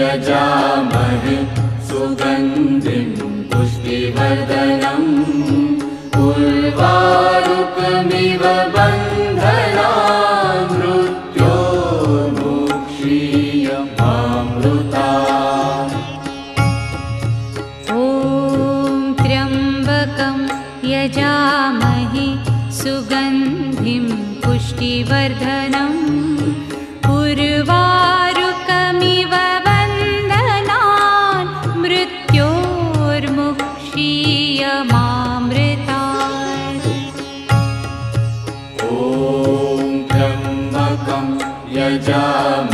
यजामहे सुगन्धिं पुष्टिवर्धनम् उर्वारुकमिव बन्धनान् मृत्योर्मुक्षीयमामृतात्। ॐ त्र्यम्बकं यजामहे सुगन्धिं पुष्टिवर्धनम् उर्वारुकमिव बन्धनान् मृत्योर्मुक्षीयमामृतात्। ॐ त्र्यम्बकं यजामहे